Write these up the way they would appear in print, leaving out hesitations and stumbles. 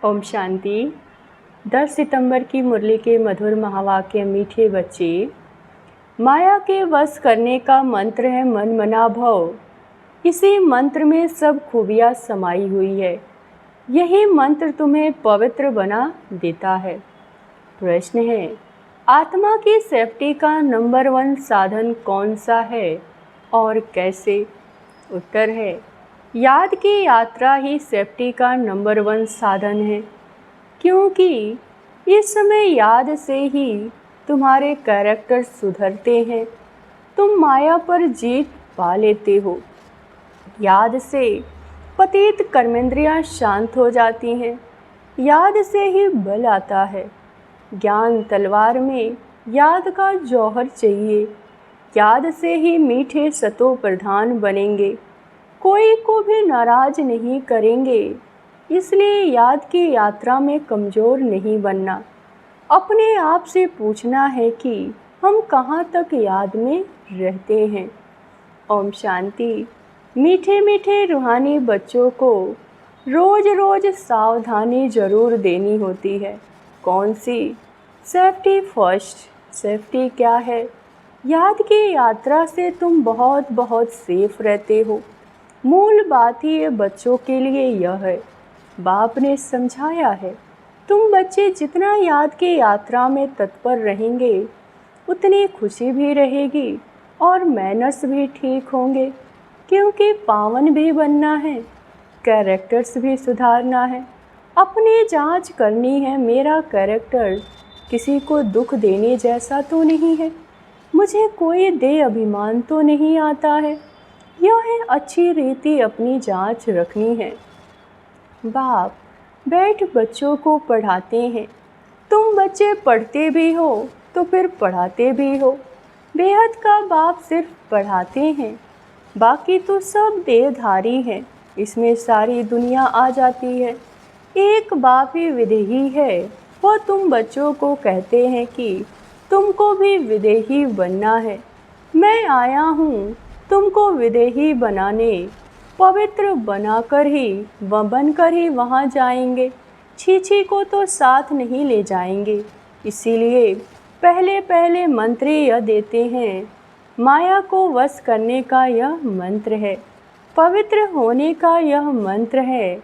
ओम शांति। 10 सितंबर की मुरली के मधुर महावाक्य। मीठे बच्चे, माया के वश करने का मंत्र है मन मना भव। इसी मंत्र में सब खूबियाँ समाई हुई है। यही मंत्र तुम्हें पवित्र बना देता है। प्रश्न है, आत्मा की सेफ्टी का नंबर 1 साधन कौन सा है और कैसे? उत्तर है, याद की यात्रा ही सेफ्टी का नंबर 1 साधन है, क्योंकि इस समय याद से ही तुम्हारे कैरेक्टर सुधरते हैं। तुम माया पर जीत पा लेते हो। याद से पतित कर्मेंद्रियां शांत हो जाती हैं। याद से ही बल आता है। ज्ञान तलवार में याद का जौहर चाहिए। याद से ही मीठे सतो प्रधान बनेंगे। कोई को भी नाराज नहीं करेंगे। इसलिए याद की यात्रा में कमज़ोर नहीं बनना। अपने आप से पूछना है कि हम कहाँ तक याद में रहते हैं। ओम शांति। मीठे मीठे रूहानी बच्चों को रोज़ रोज़ सावधानी ज़रूर देनी होती है। कौन सी? Safety first. सेफ्टी क्या है? याद की यात्रा से तुम बहुत बहुत सेफ रहते हो। मूल बात ही ये बच्चों के लिए यह है। बाप ने समझाया है, तुम बच्चे जितना याद की यात्रा में तत्पर रहेंगे उतनी खुशी भी रहेगी और मैनर्स भी ठीक होंगे, क्योंकि पावन भी बनना है, कैरेक्टर्स भी सुधारना है। अपनी जांच करनी है, मेरा कैरेक्टर किसी को दुख देने जैसा तो नहीं है। मुझे कोई दे अभिमान तो नहीं आता है। यह है अच्छी रीति अपनी जांच रखनी है। बाप बैठ बच्चों को पढ़ाते हैं। तुम बच्चे पढ़ते भी हो तो फिर पढ़ाते भी हो। बेहद का बाप सिर्फ पढ़ाते हैं, बाकी तो सब देहधारी हैं। इसमें सारी दुनिया आ जाती है। एक बाप ही विदेही है। वह तुम बच्चों को कहते हैं कि तुमको भी विदेही बनना है। मैं आया हूँ तुमको विदेही बनाने। पवित्र बनकर ही वहाँ जाएंगे। छीछी को तो साथ नहीं ले जाएंगे। इसीलिए पहले पहले मंत्र यह देते हैं, माया को वश करने का यह मंत्र है, पवित्र होने का यह मंत्र है।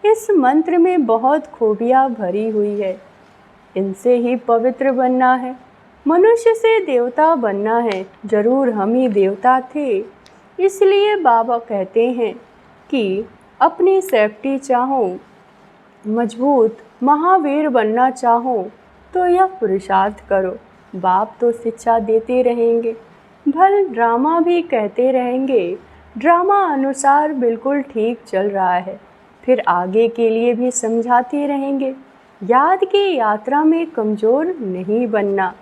इस मंत्र में बहुत खूबियाँ भरी हुई है। इनसे ही पवित्र बनना है। मनुष्य से देवता बनना है। जरूर हम ही देवता थे। इसलिए बाबा कहते हैं कि अपनी सेफ्टी चाहो, मजबूत महावीर बनना चाहो तो यह पुरुषार्थ करो। बाप तो शिक्षा देते रहेंगे, भल ड्रामा भी कहते रहेंगे। ड्रामा अनुसार बिल्कुल ठीक चल रहा है, फिर आगे के लिए भी समझाते रहेंगे। याद की यात्रा में कमज़ोर नहीं बनना।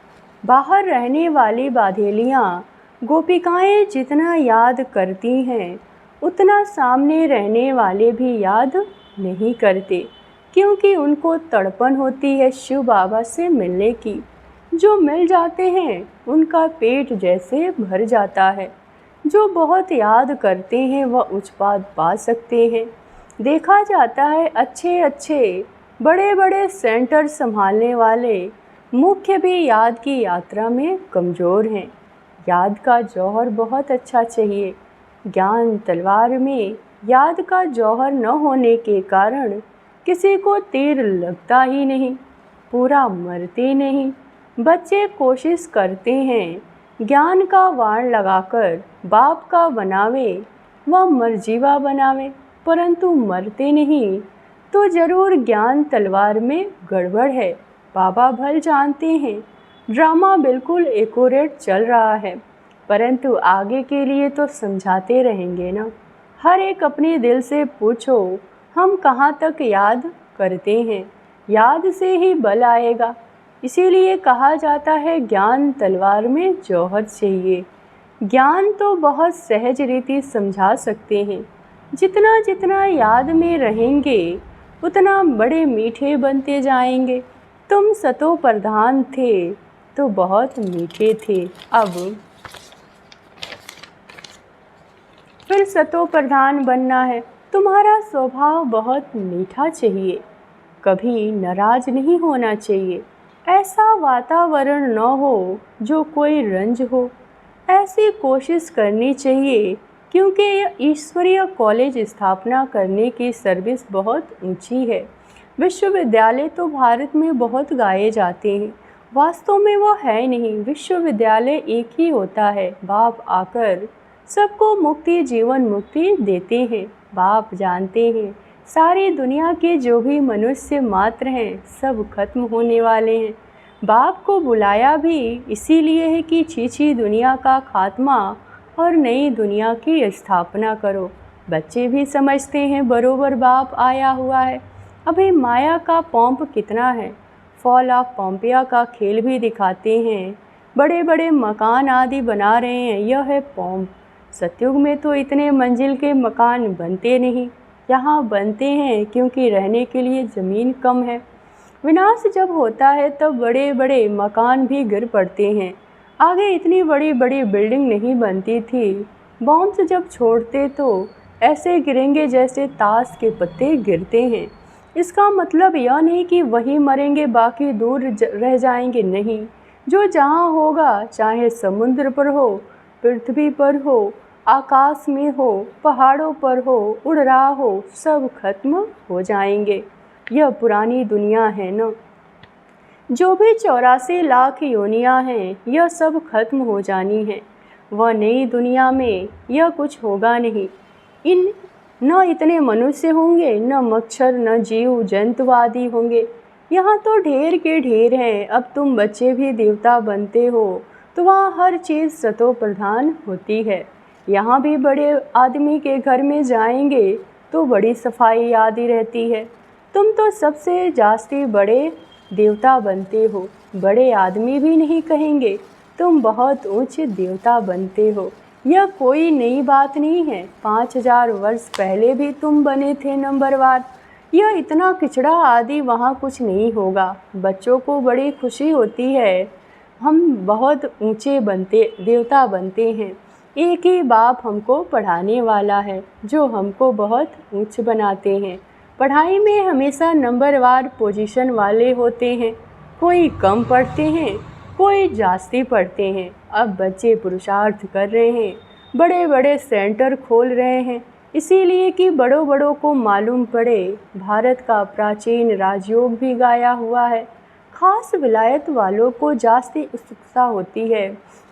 बाहर रहने वाली बाधेलियाँ गोपिकाएं जितना याद करती हैं उतना सामने रहने वाले भी याद नहीं करते, क्योंकि उनको तड़पन होती है शिव बाबा से मिलने की। जो मिल जाते हैं उनका पेट जैसे भर जाता है। जो बहुत याद करते हैं वह उत्पाद पा सकते हैं। देखा जाता है अच्छे अच्छे बड़े बड़े सेंटर संभालने वाले मुख्य भी याद की यात्रा में कमज़ोर हैं। याद का जौहर बहुत अच्छा चाहिए। ज्ञान तलवार में याद का जौहर न होने के कारण किसी को तीर लगता ही नहीं, पूरा मरते नहीं। बच्चे कोशिश करते हैं ज्ञान का वाण लगाकर बाप का बनावे व मरजीवा बनावे, परंतु मरते नहीं। तो ज़रूर ज्ञान तलवार में गड़बड़ है। बाबा भल जानते हैं ड्रामा बिल्कुल एक्यूरेट चल रहा है, परंतु आगे के लिए तो समझाते रहेंगे ना। हर एक अपने दिल से पूछो, हम कहाँ तक याद करते हैं। याद से ही बल आएगा। इसीलिए कहा जाता है ज्ञान तलवार में जौहर चाहिए। ज्ञान तो बहुत सहज रीति समझा सकते हैं। जितना जितना याद में रहेंगे उतना बड़े मीठे बनते जाएंगे। तुम सतो प्रधान थे तो बहुत मीठे थे, अब फिर सतो प्रधान बनना है। तुम्हारा स्वभाव बहुत मीठा चाहिए। कभी नाराज नहीं होना चाहिए। ऐसा वातावरण न हो जो कोई रंज हो। ऐसी कोशिश करनी चाहिए क्योंकि यह ईश्वरीय कॉलेज स्थापना करने की सर्विस बहुत ऊंची है। विश्वविद्यालय तो भारत में बहुत गाए जाते हैं, वास्तव में वो है नहीं। विश्वविद्यालय एक ही होता है। बाप आकर सबको मुक्ति, जीवन मुक्ति देते हैं। बाप जानते हैं सारी दुनिया के जो भी मनुष्य मात्र हैं सब खत्म होने वाले हैं। बाप को बुलाया भी इसीलिए है कि छीछी दुनिया का खात्मा और नई दुनिया की स्थापना करो। बच्चे भी समझते हैं बरोबर बाप आया हुआ है। अभी माया का पॉम्प कितना है। फॉल ऑफ पोम्पिया का खेल भी दिखाते हैं। बड़े बड़े मकान आदि बना रहे हैं, यह है पॉम्प। सतयुग में तो इतने मंजिल के मकान बनते नहीं, यहाँ बनते हैं क्योंकि रहने के लिए ज़मीन कम है। विनाश जब होता है तब बड़े बड़े मकान भी गिर पड़ते हैं। आगे इतनी बड़ी बड़ी बिल्डिंग नहीं बनती थी। बॉम्ब्स जब छोड़ते तो ऐसे गिरेंगे जैसे ताश के पत्ते गिरते हैं। इसका मतलब यह नहीं कि वही मरेंगे बाकी दूर रह जाएंगे, नहीं। जो जहाँ होगा, चाहे समुद्र पर हो, पृथ्वी पर हो, आकाश में हो, पहाड़ों पर हो, उड़ रहा हो, सब खत्म हो जाएंगे। यह पुरानी दुनिया है न। जो भी 84 लाख योनियाँ हैं यह सब खत्म हो जानी है। वह नई दुनिया में यह कुछ होगा नहीं। इन न इतने मनुष्य होंगे, न मच्छर, न जीव जंतु आदि होंगे। यहाँ तो ढेर के ढेर हैं। अब तुम बच्चे भी देवता बनते हो तो वहाँ हर चीज़ सतो प्रधान होती है। यहाँ भी बड़े आदमी के घर में जाएंगे तो बड़ी सफाई आदि रहती है। तुम तो सबसे जास्ती बड़े देवता बनते हो। बड़े आदमी भी नहीं कहेंगे, तुम बहुत ऊंच देवता बनते हो। यह कोई नई बात नहीं है। 5000 वर्ष पहले भी तुम बने थे नंबरवार। यह इतना किचड़ा आदि वहाँ कुछ नहीं होगा। बच्चों को बड़ी खुशी होती है, हम बहुत ऊंचे देवता बनते हैं। एक ही बाप हमको पढ़ाने वाला है जो हमको बहुत ऊंच बनाते हैं। पढ़ाई में हमेशा नंबरवार पोजीशन वाले होते हैं। कोई कम पढ़ते हैं, कोई जास्ती पढ़ते हैं। अब बच्चे पुरुषार्थ कर रहे हैं, बड़े बड़े सेंटर खोल रहे हैं, इसीलिए कि बड़ों बड़ों को मालूम पड़े। भारत का प्राचीन राजयोग भी गाया हुआ है। खास विलायत वालों को जास्ती उत्सुकता होती है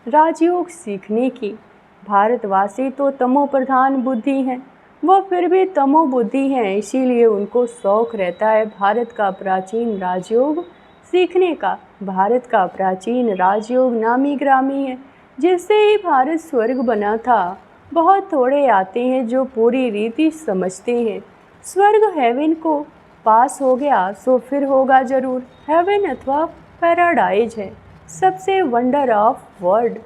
राजयोग सीखने की। भारतवासी तो तमो प्रधान बुद्धि हैं, वह फिर भी तमो बुद्धि हैं, इसीलिए उनको शौक रहता है भारत का प्राचीन राजयोग सीखने का। भारत का प्राचीन राजयोग नामी ग्रामी है, जिससे ही भारत स्वर्ग बना था। बहुत थोड़े आते हैं जो पूरी रीति समझते हैं। स्वर्ग हेवन को पास हो गया सो फिर होगा जरूर। हेवन अथवा पैराडाइज है सबसे वंडर ऑफ वर्ल्ड।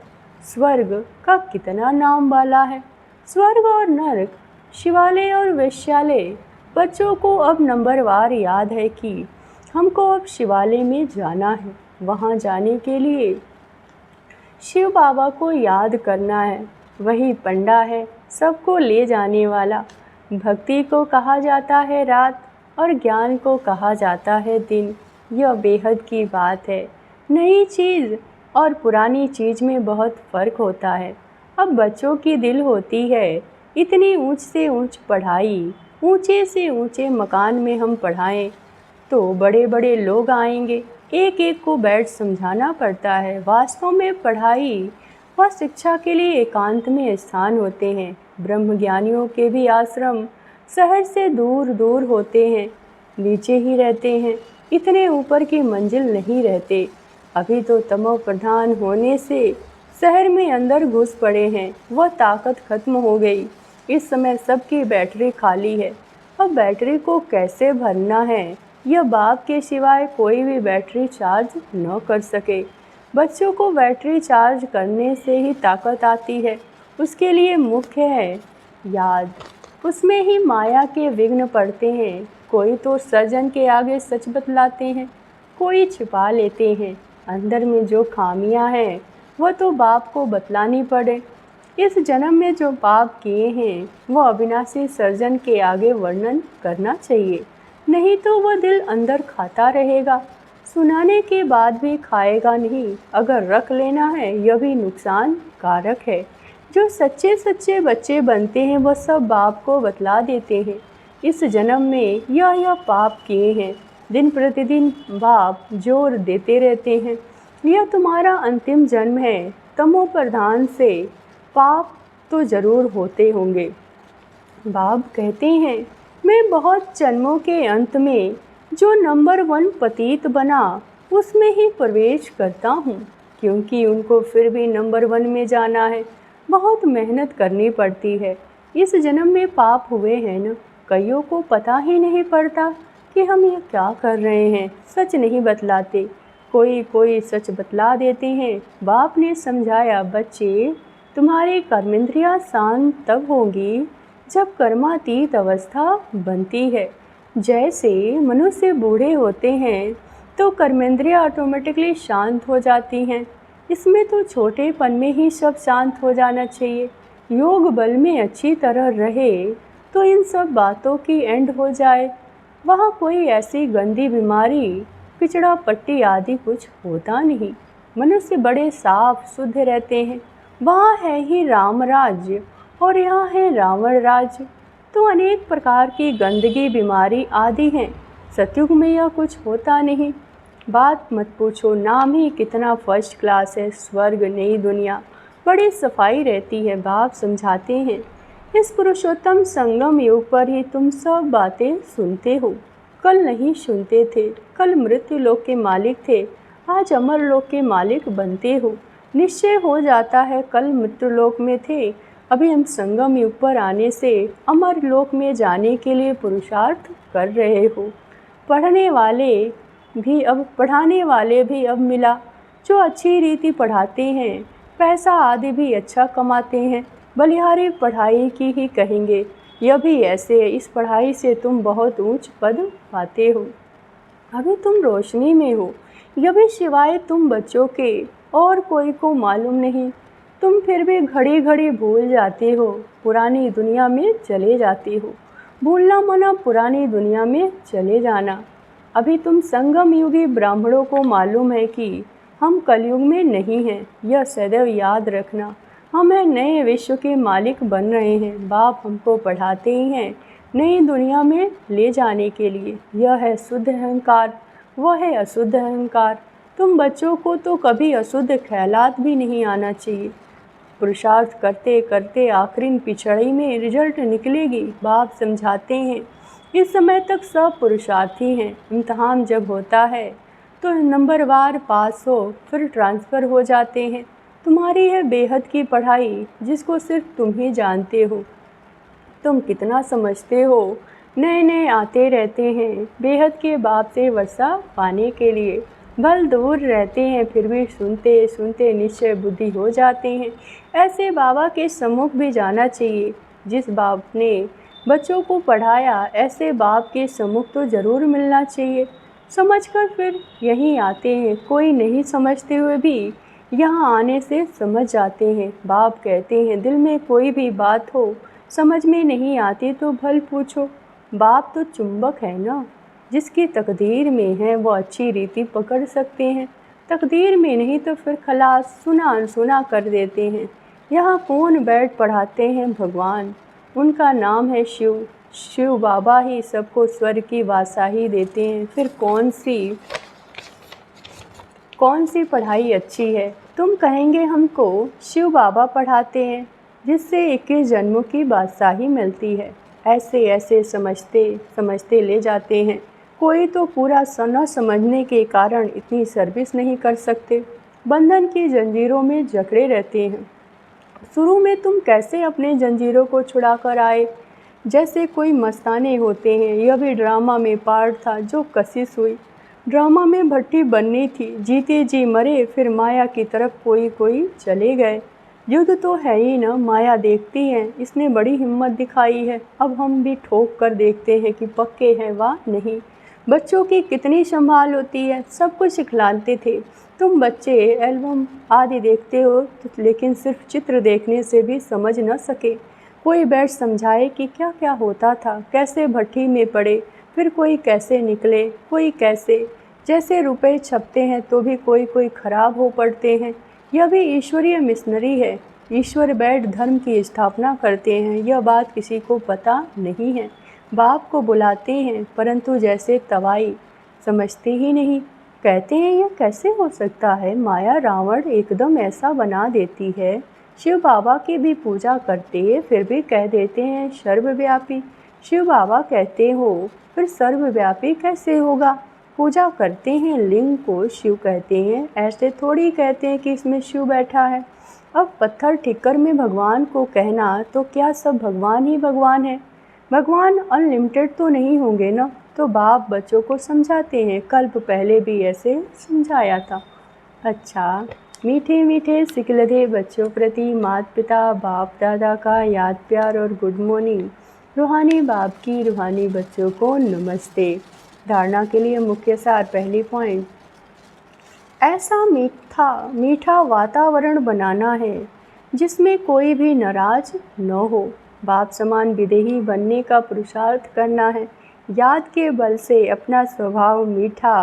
स्वर्ग का कितना नाम वाला है। स्वर्ग और नरक, शिवालय और वेश्यालय। बच्चों को अब नंबरवार याद है कि हमको अब शिवालय में जाना है। वहाँ जाने के लिए शिव बाबा को याद करना है। वही पंडा है सबको ले जाने वाला। भक्ति को कहा जाता है रात और ज्ञान को कहा जाता है दिन। यह बेहद की बात है। नई चीज़ और पुरानी चीज़ में बहुत फ़र्क होता है। अब बच्चों की दिल होती है इतनी ऊंच से ऊंच पढ़ाई, ऊंचे से ऊंचे मकान में हम पढ़ाएं तो बड़े बड़े लोग आएंगे। एक एक को बैठ समझाना पड़ता है। वास्तव में पढ़ाई व शिक्षा के लिए एकांत में स्थान होते हैं। ब्रह्मज्ञानियों के भी आश्रम शहर से दूर दूर होते हैं, नीचे ही रहते हैं, इतने ऊपर की मंजिल नहीं रहते। अभी तो तमो प्रधान होने से शहर में अंदर घुस पड़े हैं, वह ताकत खत्म हो गई। इस समय सबकी बैटरी खाली है। अब बैटरी को कैसे भरना है यह बाप के सिवाय कोई भी बैटरी चार्ज न कर सके। बच्चों को बैटरी चार्ज करने से ही ताकत आती है। उसके लिए मुख्य है याद। उसमें ही माया के विघ्न पड़ते हैं। कोई तो सर्जन के आगे सच बतलाते हैं, कोई छिपा लेते हैं। अंदर में जो खामियां हैं वह तो बाप को बतलानी पड़े। इस जन्म में जो पाप किए हैं वो अविनाशी सर्जन के आगे वर्णन करना चाहिए। नहीं तो वह दिल अंदर खाता रहेगा, सुनाने के बाद भी खाएगा नहीं। अगर रख लेना है यह भी नुकसान कारक है। जो सच्चे सच्चे बच्चे बनते हैं वह सब बाप को बतला देते हैं, इस जन्म में यह पाप किए हैं। दिन प्रतिदिन बाप जोर देते रहते हैं, यह तुम्हारा अंतिम जन्म है। तमो प्रधान से पाप तो जरूर होते होंगे। बाप कहते हैं, मैं बहुत जन्मों के अंत में जो नंबर 1 पतित बना उसमें ही प्रवेश करता हूँ, क्योंकि उनको फिर भी नंबर 1 में जाना है। बहुत मेहनत करनी पड़ती है। इस जन्म में पाप हुए हैं न, कईयों को पता ही नहीं पड़ता कि हम ये क्या कर रहे हैं। सच नहीं बतलाते, कोई कोई सच बतला देते हैं। बाप ने समझाया, बच्चे तुम्हारी कर्मेंद्रियाँ शांत तब होंगी जब कर्मातीत अवस्था बनती है। जैसे मनुष्य बूढ़े होते हैं तो कर्मेंद्रियाँ ऑटोमेटिकली शांत हो जाती हैं। इसमें तो छोटेपन में ही सब शांत हो जाना चाहिए। योग बल में अच्छी तरह रहे तो इन सब बातों की एंड हो जाए। वहाँ कोई ऐसी गंदी बीमारी, पिछड़ा पट्टी आदि कुछ होता नहीं। मनुष्य बड़े साफ शुद्ध रहते हैं। वहाँ है ही राम राज्य और यहाँ है रावण राज्य, तो अनेक प्रकार की गंदगी, बीमारी आदि हैं। सतयुग में यह कुछ होता नहीं। बात मत पूछो, नाम ही कितना फर्स्ट क्लास है। स्वर्ग नई दुनिया, बड़ी सफाई रहती है। बाप समझाते हैं, इस पुरुषोत्तम संगम युग पर ही तुम सब बातें सुनते हो। कल नहीं सुनते थे। कल मृत्यु लोक के मालिक थे, आज अमर लोक के मालिक बनते हो। निश्चय हो जाता है कल मृत्यु लोक में थे, अभी हम संगम युग पर आने से अमर लोक में जाने के लिए पुरुषार्थ कर रहे हो। पढ़ाने वाले भी अब मिला, जो अच्छी रीति पढ़ाते हैं, पैसा आदि भी अच्छा कमाते हैं। बलिहारी पढ़ाई की ही कहेंगे। यह भी ऐसे है, इस पढ़ाई से तुम बहुत ऊंच पद पाते हो। अभी तुम रोशनी में हो, यह भी सिवाय तुम बच्चों के और कोई को मालूम नहीं। तुम फिर भी घड़ी घड़ी भूल जाते हो, पुरानी दुनिया में चले जाते हो। भूलना मना पुरानी दुनिया में चले जाना। अभी तुम संगम युगी ब्राह्मणों को मालूम है कि हम कलयुग में नहीं हैं, यह सदैव याद रखना। हम है नए विश्व के मालिक बन रहे हैं। बाप हमको पढ़ाते ही हैं नई दुनिया में ले जाने के लिए। यह है शुद्ध अहंकार, वह है अशुद्ध अहंकार। तुम बच्चों को तो कभी अशुद्ध ख्यालात भी नहीं आना चाहिए। पुरुषार्थ करते करते आखिरी पिछड़ी में रिजल्ट निकलेगी। बाप समझाते हैं, इस समय तक सब पुरुषार्थी हैं। इम्तहान जब होता है तो नंबरवार पास हो, फिर ट्रांसफ़र हो जाते हैं। तुम्हारी है बेहद की पढ़ाई, जिसको सिर्फ तुम ही जानते हो। तुम कितना समझते हो, नए नए आते रहते हैं बेहद के बाप से वर्षा पाने के लिए। भल दूर रहते हैं, फिर भी सुनते सुनते निश्चय बुद्धि हो जाते हैं। ऐसे बाबा के सम्मुख भी जाना चाहिए। जिस बाप ने बच्चों को पढ़ाया, ऐसे बाप के सम्मुख तो ज़रूर मिलना चाहिए। समझकर फिर यहीं आते हैं। कोई नहीं समझते हुए भी यहाँ आने से समझ जाते हैं। बाप कहते हैं, दिल में कोई भी बात हो, समझ में नहीं आती तो भल पूछो। बाप तो चुंबक है ना, जिसकी तकदीर में है वो अच्छी रीति पकड़ सकते हैं। तकदीर में नहीं तो फिर खलास, सुना अनसुना कर देते हैं। यहाँ कौन बैठ पढ़ाते हैं? भगवान, उनका नाम है शिव। शिव बाबा ही सबको स्वर्ग की बादशाही देते हैं। फिर कौन सी पढ़ाई अच्छी है? तुम कहेंगे हमको शिव बाबा पढ़ाते हैं, जिससे 21 जन्मों की बादशाही मिलती है। ऐसे ऐसे समझते ले जाते हैं। कोई तो पूरा न समझने के कारण इतनी सर्विस नहीं कर सकते, बंधन की जंजीरों में जकड़े रहते हैं। शुरू में तुम कैसे अपने जंजीरों को छुड़ा कर आए? जैसे कोई मस्ताने होते हैं। यह भी ड्रामा में पार्ट था जो कशिश हुई। ड्रामा में भट्टी बननी थी, जीते जी मरे, फिर माया की तरफ कोई कोई चले गए। युद्ध तो है ही ना, माया देखती है, इसने बड़ी हिम्मत दिखाई है। अब हम भी ठोक कर देखते हैं कि पक्के हैं वा नहीं। बच्चों की कितनी संभाल होती है, सब कुछ सिखलाते थे। तुम बच्चे एल्बम आदि देखते हो लेकिन सिर्फ चित्र देखने से भी समझ न सके। कोई बैठ समझाए कि क्या क्या होता था, कैसे भट्टी में पड़े, फिर कोई कैसे निकले, कोई कैसे। जैसे रुपए छपते हैं तो भी कोई कोई खराब हो पड़ते हैं। यह भी ईश्वरीय मिशनरी है। ईश्वर बैठ धर्म की स्थापना करते हैं, यह बात किसी को पता नहीं है। बाप को बुलाते हैं परंतु जैसे तवाई, समझते ही नहीं। कहते हैं यह कैसे हो सकता है, माया रावण एकदम ऐसा बना देती है। शिव बाबा की भी पूजा करते फिर भी कह देते हैं सर्वव्यापी। शिव बाबा कहते हो फिर सर्वव्यापी कैसे होगा। पूजा करते हैं लिंग को शिव कहते हैं, ऐसे थोड़ी कहते हैं कि इसमें शिव बैठा है। अब पत्थर ठिक्कर में भगवान को कहना तो क्या सब भगवान ही भगवान है। भगवान अनलिमिटेड तो नहीं होंगे ना। तो बाप बच्चों को समझाते हैं, कल्प पहले भी ऐसे समझाया था। अच्छा, मीठे मीठे सिकलधे बच्चों प्रति माता पिता बाप दादा का याद प्यार और गुड मॉर्निंग। रूहानी बाप की रूहानी बच्चों को नमस्ते। धारणा के लिए मुख्य सार, पहली पॉइंट, ऐसा मीठा वातावरण बनाना है जिसमें कोई भी नाराज न हो। बाप समान विदेही बनने का पुरुषार्थ करना है। याद के बल से अपना स्वभाव मीठा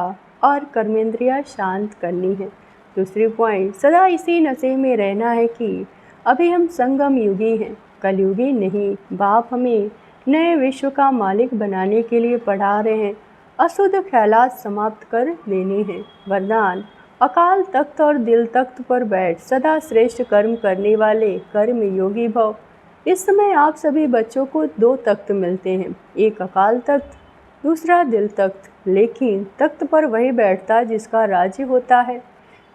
और कर्मेंद्रियां शांत करनी है। दूसरी पॉइंट, सदा इसी नशे में रहना है कि अभी हम संगम युगी हैं, कलयुगी नहीं। बाप हमें नए विश्व का मालिक बनाने के लिए पढ़ा रहे हैं। अशुद्ध ख्यालात समाप्त कर देने हैं। वरदान, अकाल तख्त और दिल तख्त पर बैठ सदा श्रेष्ठ कर्म करने वाले कर्म योगी भव। इस समय आप सभी बच्चों को दो तख्त मिलते हैं, एक अकाल तख्त, दूसरा दिल तख्त। लेकिन तख्त पर वही बैठता जिसका राज्य होता है।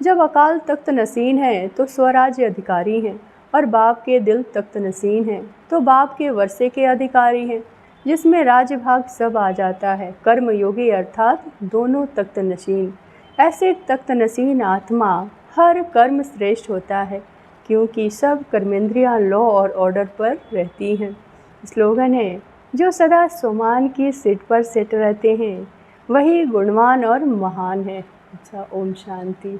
जब अकाल तख्त नसीन है तो स्वराज्य अधिकारी हैं, और बाप के दिल तख्त नसीन है तो बाप के वर्षे के अधिकारी हैं, जिसमें राज्य भाग सब आ जाता है। कर्म योगी अर्थात दोनों तख्त नसीन। ऐसे तख्त नसीन आत्मा हर कर्म श्रेष्ठ होता है, क्योंकि सब कर्मेंद्रियां लॉ और ऑर्डर पर रहती हैं। स्लोगन है, जो सदा सोमान की सीट पर सेट रहते हैं वही गुणवान और महान है। अच्छा, ओम शांति।